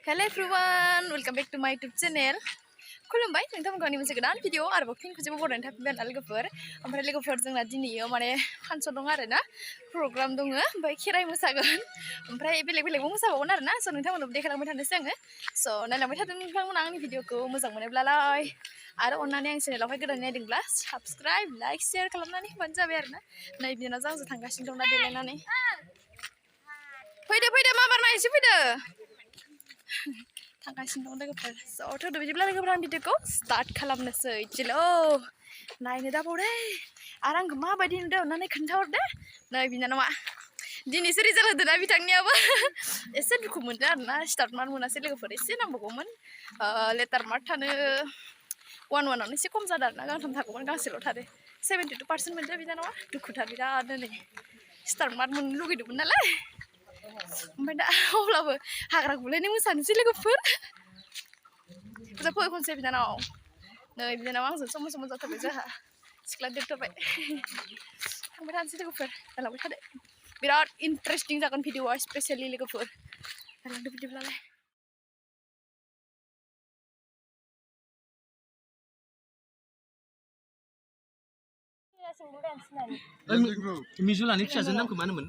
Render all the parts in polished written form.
Hello everyone, welcome back to my YouTube channel. खुलुमबाय नोंथांमोनखौ आंनि मोनसे गोदान भिडिअ आरोबाव फिन खनसेबो बरायनानै थाफिनबाय आरोना लोगोफोर ओमफ्राय लोगोफोर जोंना दिनैयो माने फांसन दं आरोना प्रग्राम दङ ओमफ्राय खेराइ मोसागोन ओमफ्राय बेलेग-बेलेगबो मोसाबावगोन आरोना स' नोंथांमोननोबो देखायलांबाय थानोसै आङो स' नायलांबाय थादों नोंथांमोना आंनि भिडिअखौ मोजां मोनोब्लालाय आरो अननानै आं चेनेलावहाय गोदान नायदोंब्ला साबस्क्राइब लाइक शेयार खालामनानै होबानो जाबाय आरोना नै बिनानावजों आंजों थांगासिनो दं ना देलायनानै फैदो माबार नायनोसै फैदो थांगासिनो दं लोगोफोर स' थौदो बिदिब्ला लोगोफोर आं भिडिअखौ स्टार्ट खालामनोसै जिलो नायनो दाबावदे आरो आंखौ माबायदि नुदों अननानै खोन्थाहरदे नै बिनानावा दिनैसो रिजाल्ट होदोंना बिथांनियाबो एसे दुखु मोनदों आरोना स्टार्ट मार्क मोनासै लोगोफोर एसे नांबावगौमोन लेटार मार्क थानो 1-1आवनो एसे खम जादों आरोना गांथाम थागौमोन गांसेल' थादों 72% मोनदों बिनानावा दुखुथार बिरादनो नै स्टार्ट मार्क मोननो लुगैदोंमोन नालाय ओमफ्राय दा अब्लाबो हाग्रा गुलायनाय मोसानोसै लोगोफोर फै खनसे बिनानाव नै बिनानाव आंजों सम जाथारबाय जोंहा सिख्ला देरथारबाय थांबाय थानोसै लोगोफोर जालांबाय थादो बिराद इन्टारेस्टिं जागोन भिडिअआ स्पेसियेलि लोगोफोर जालांदो बिदिब्लालाय मिजुलानि फिसाजोनि नामखौ मा होनोमोन?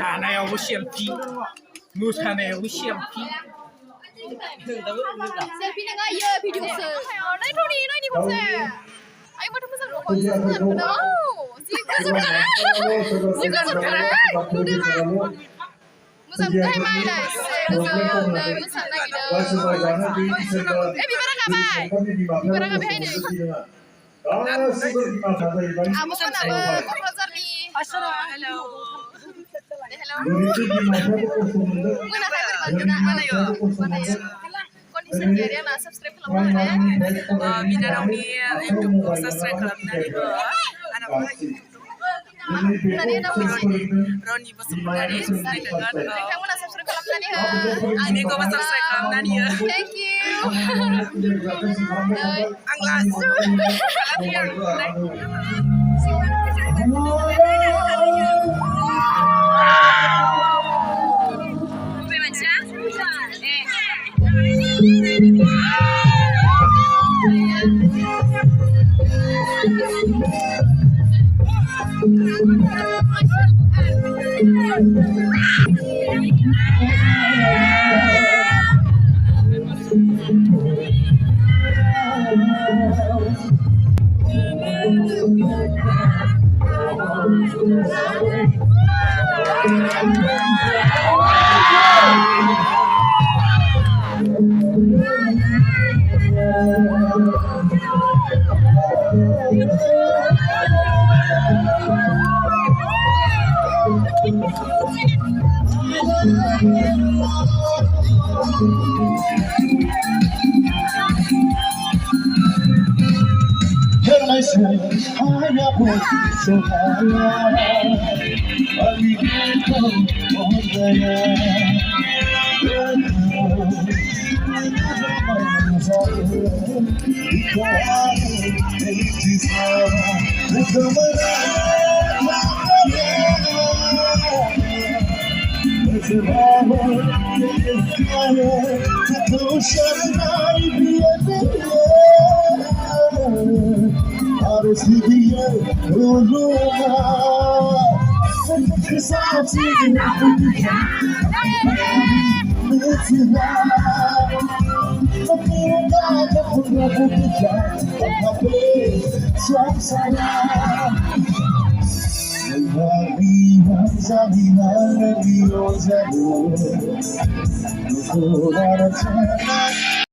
जानायावबो सेल्फि मोसानायावबो सेल्फि सेल्फि नङा इयो भिडिअसो नायनि खनसे आइ माथो मोजां न'खौ जि गोजोनथार नुदों मोजां नुदोंहाय माइला एसे गोजौनो मोसानो नागिरदों बिबारा गाबाय नै आब'मोनाबो क'क्राझारनि हेलौ बिनानावनि इउटुबखौ साबस्क्राइब खालामनानै हो रनि बसुमतारी नोंथांमोना साबस्क्राइब खालामनानै हो आंनिखौबो साबस्क्राइब खालामनानै हो थेंक इउ आं लासु I say, I got one, so high. I can't come on